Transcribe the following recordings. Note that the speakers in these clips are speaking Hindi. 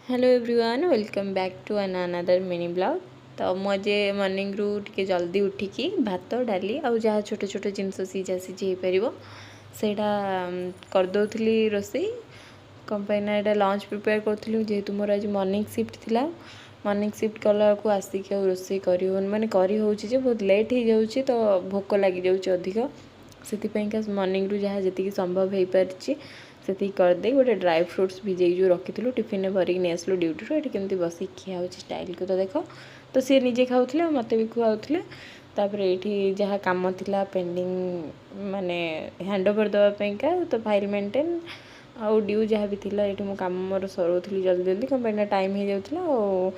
Hello everyone welcome back to another mini blog. तो मुझे मॉर्निंग रू टिके जल्दी उठिकी भात डाली आउ जहाँ छोट छोट जिनस सीझा सीझी हो पार से करदे रोसे कंपाइन यहाँ लंच प्रिपेयर करूँ जेहेतु मोर आज मॉर्निंग शिफ्ट थिला। मॉर्निंग शिफ्ट कला को आसिक रोसे कर माने बहुत लेट हो जाऊँगी तो भोक लगी जाऊँगी अधिक से मॉर्निंग रू जहाँ जी संभव हो पारी से करदे गोटे ड्राई फ्रुट्स भिजे जो रखी टिफिन में भरिक नहीं आसलु ड्यूटी रू ये केमती बस खिया हो स्टाइल को तो देख तो सी निजे खाऊले मत भी खुआउले तापर ये जहाँ कम थिला पेंडिंग माने हैंडओवर देवाईका तो फाइल मेंटेन आउ ड्यू जहाँ भी थिला ये मु काम मोर सरोली जल्दी जल्दी कंपानी टाइम हो जाता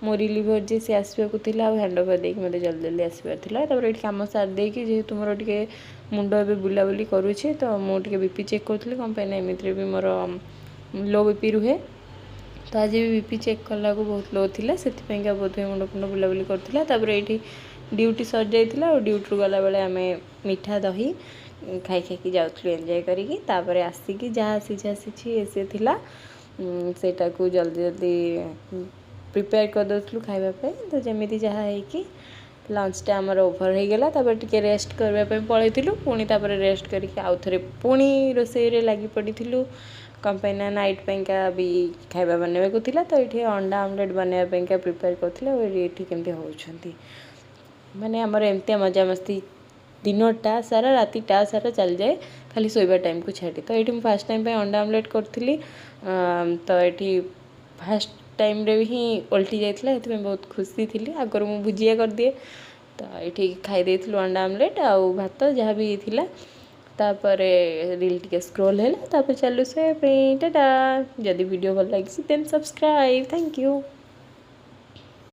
मो रिलीवर जी सी आसवाक हैंडओवर देक मतलब जल्दी जल्दी आसबार ये कम सारी जेहेतु मोर टे मुंड ए बुलाबुली करुच्छे तो मुझे बीपी चेक करी कंपानी एमती भी मोर लो बीपी रुहे तो आज भी बीपी चेक कला बहुत लो थी से बहुत मुंड फुंड बुलाबुली करता ये ड्यूटी सर जाइए और ड्यूटी गला बेले आम मीठा दही खाई खाई जाऊँ एंजॉय करी आसिकी जहाँ सीझा सीझी सी थी सेटा को जल्दी जल्दी प्रिपेयर कर दूँ खावाई तो जमी जहाँ है लंचटा आमर ओभर हो गला टे रेस्ट करने पलैलु पुणी रेस्ट करके आउ थे पुणी रोसे लगी पड़ू कंपानी नाइट पाइंका भी खाଇବା बनवाक तो ये अंडा आमलेट बनवाई प्रिपेयर करते ये केमती होती माने आमर एमती मजा मस्ती दिनटा सारा रातिटा सारा चल जाए खाली सोइबा टाइम को छाड़ी तो ये फास्ट टाइम अंडा आमलेट करी तो ये फास्ट टाइम रे ही उल्टी जाइए ये बहुत खुशी थी आगर मुझे भुजिया कर दिए तो ये खाई अंडा आमलेट आउ भात जहाँ भी थिला तापर रील टिके स्क्रोल है चलू से टाटा जदि वीडियो भल लगी देन सब्सक्राइब थैंक यू।